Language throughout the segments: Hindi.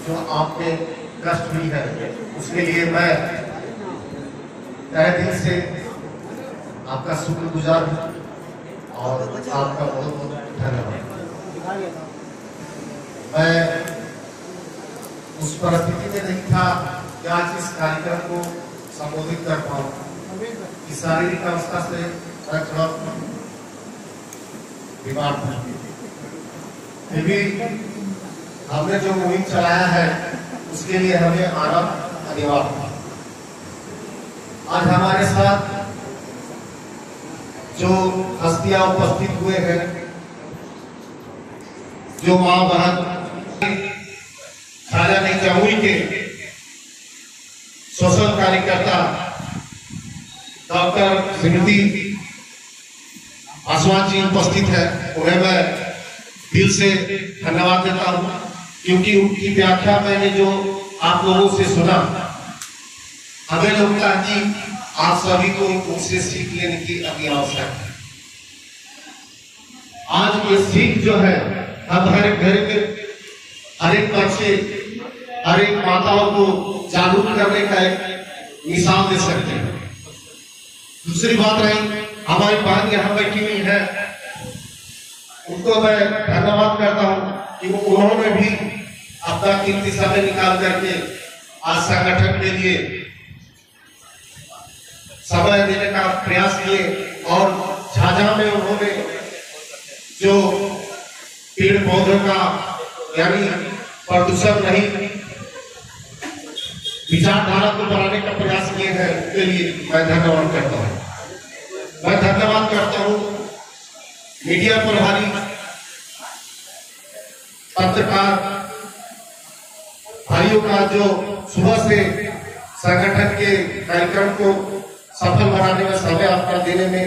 जो आप पे कष्ट हुई है, उसके लिए मैं तहे दिल से आपका शुक्रगुजार हूँ और आपका बहुत बहुत धन्यवाद। मैं उस परिस्थिति में नहीं था कि आज इस कार्यक्रम को संबोधित कर पाऊँ। इस शारीरिक अवस्था से मैं थोड़ा बीमार था, फिर भी हमने जो मुहिम चलाया है उसके लिए हमें आना अनिवार्य था। आज हमारे साथ जो हस्तियां उपस्थित हुए हैं, जो मां बहन खाजा नहीं जमुई के सोशल कार्यकर्ता डॉक्टर श्रीमती आसवान जी उपस्थित है, उन्हें मैं दिल से धन्यवाद देता हूं, क्योंकि उनकी व्याख्या मैंने जो आप लोगों से सुना, हमें लगता है कि आप सभी को उनसे सीख लेने की अति आवश्यकता है। आज ये सीख जो है हम हर घर में हर एक बच्चे हर एक माताओं को जागरूक करने का एक मिसाल दे सकते हैं। दूसरी बात रही, हमारी बहन यहाँ बैठी हुई है, उनको मैं धन्यवाद करता हूँ कि उन्होंने भी अपना कीमती समय निकाल करके आज संगठन के लिए समय देने का प्रयास किए और झाझा में उन्होंने जो पेड़ पौधों का यानी प्रदूषण नहीं विचारधारा को बढ़ाने का प्रयास किए हैं, उसके लिए मैं धन्यवाद करता हूँ। मैं धन्यवाद करता हूँ मीडिया प्रभारी पत्रकार भाइयों का, जो सुबह से संगठन के कार्यक्रम को सफल बनाने में समय अपना देने में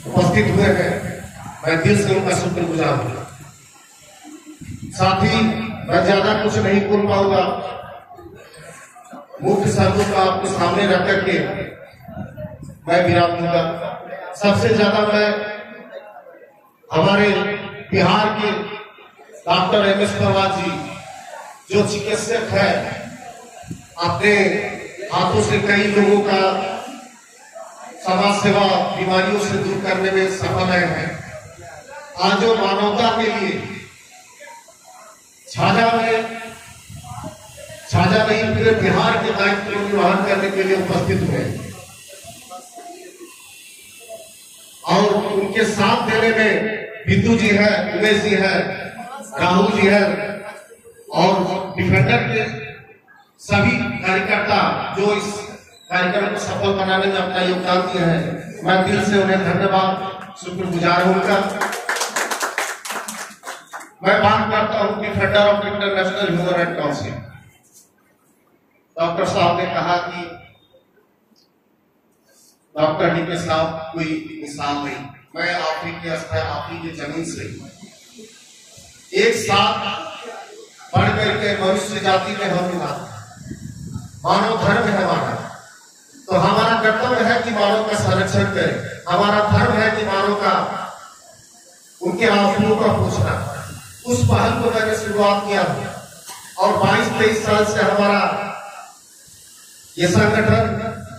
उपस्थित हुए हैं। मैं दिल से उनका शुक्रगुजार हूँ। साथ ही मैं ज्यादा कुछ नहीं बोल पाऊंगा, मुख्य शब्दों को आपके सामने रख करके मैं विराम दूंगा। सबसे ज्यादा मैं हमारे बिहार के डॉक्टर एम.एस. परवार जी, जो चिकित्सक है, अपने हाथों से कई लोगों का समाज सेवा बीमारियों से दूर करने में सफल रहे हैं। आज जो मानवता के लिए झाझा नहीं पूरे बिहार के दायित्व को निर्वहन करने के लिए उपस्थित हुए और उनके साथ देने में बिंदु जी है, उमेश जी है, राहुल जी है और डिफेंडर के सभी कार्यकर्ता जो इस कार्यक्रम को सफल बनाने में अपना योगदान दिए हैं, मैं दिल से उन्हें धन्यवाद शुक्रगुजार होऊंगा। मैं बात करता हूं defender of international human right council. Doctor साहब ने कहा कि डॉक्टर डी के साहब कोई मिसाल नहीं। मैं आप ही के स्तर, आप ही की जमीन से एक साथ बढ़ करके मनुष्य जाति में हम मिला, मानव धर्म है हमारा, तो हमारा कर्तव्य है कि मानव का संरक्षण करें। हमारा धर्म है कि मानव का उनके आंसुओं का पूछना। उस पहल को मैंने शुरुआत किया और 22-23 साल से हमारा ये संगठन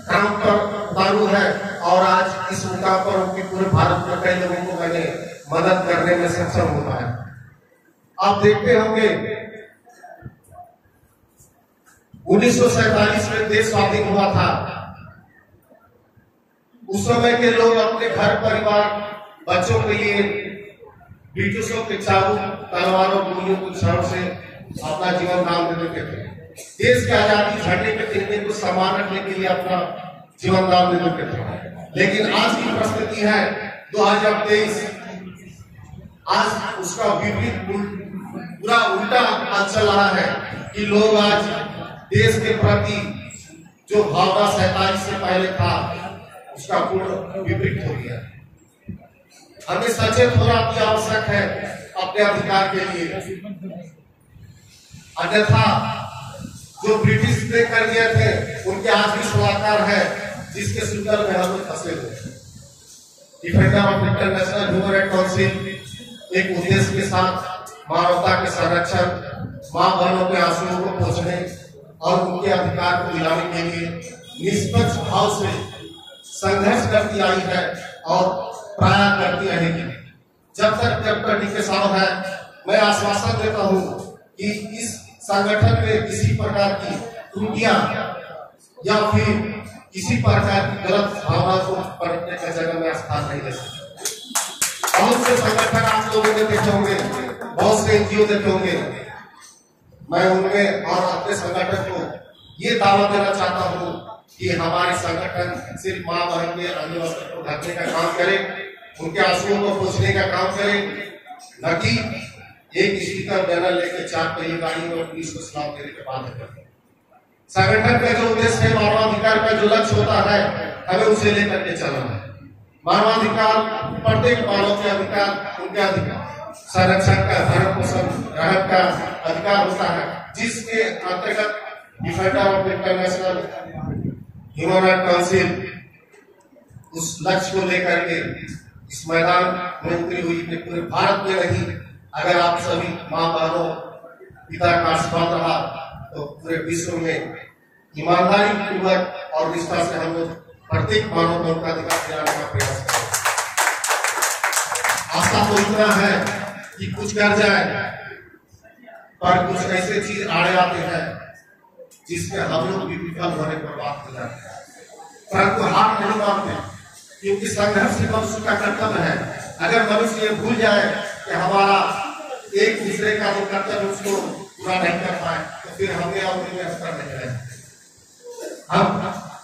काम पर उतारू है और आज इस मुकाम पर उनके पूरे भारत में कई लोगों को मैंने मदद करने में सक्षम होता है। आप देखते होंगे 1947 में देश स्वाधीन हुआ था। उस समय के लोग अपने घर परिवार बच्चों के लिए ब्रिटिशों के चाबुक, तलवारों, गोलियों के क्षण से अपना जीवन दान दे देते थे। देश की आजादी, झंडे के तिरंगे को सम्मान रखने के लिए अपना जीवन दान दे देते थे। लेकिन आज की परिस्थिति है 2023, आज उसका विपरीत पूरा उल्टा आज चल रहा है कि लोग आज देश के प्रति जो भावना 47 से पहले था उसका पूर्ण विपरीत हो गया। हमें सचेत होना भी आवश्यक है अपने अधिकार के लिए, अन्यथा जो ब्रिटिश ने कर दिए थे उनके आज भी सलाहकार है जिसके सुंदर में हम फंसे हुए। Defender of international human right council एक उद्देश्य के साथ मानवता के संरक्षण, मां बहनों के आंसुओं को पोंछने और उनके अधिकार को दिलाने के लिए निष्पक्ष भाव से संघर्ष करती आई है और प्राय करती रहेगी। जब तक डीके साहब है, मैं आश्वासन देता हूं कि इस संगठन में किसी प्रकार की त्रुटियां या फिर किसी प्रकार की गलत भावना को पलटने का जगह में स्थान नहीं दे सकता। बहुत से संगठन आप लोगों ने देखे होंगे, बहुत से एनजीओ देखे होंगे। मैं उनमें और अपने संगठन को ये दावा देना चाहता हूँ कि हमारे संगठन सिर्फ मां बहन के अन्य वस्त्र को ढकने का काम करे, उनके आंसुओं को पोंछने का काम करे, न कि एक स्पीकर बैनर लेकर 4 पहिए गाड़ी और पुलिस को सलाम देने के बाद करते। संगठन का जो उद्देश्य है, मानवाधिकार का जो लक्ष्य होता है, हमें उसे लेकर के चलना है। मानवाधिकार प्रत्येक मानव के अधिकार, उनके अधिकार संरक्षण का, भरण पोषण ग्रहण का अधिकार होता है, जिसके अंतर्गत defender of international human right council उस लक्ष्य को लेकर के इस मैदान में उतरी हुई है। पूरे भारत में नहीं, अगर आप सभी मां बहनों पिता का आशीर्वाद रहा तो पूरे विश्व में ईमानदारी पूर्वक और निष्ठा से हम लोग प्रत्येक मानव को उनका अधिकार दिलाने का प्रयास करें। आशा तो इतना है कि कुछ कर जाए, पर कुछ ऐसे चीज आड़े आते हैं जिसके हम लोग भी विफल होने पर बात हो जाते हैं, परंतु हार नहीं मानते, क्योंकि संघर्ष मनुष्य का कर्तव्य है। अगर मनुष्य ये भूल जाए कि हमारा एक दूसरे का जो कर्तव्य उसको पूरा नहीं कर पाए, तो फिर हमें और उन्हें असर नहीं रहेगा। हम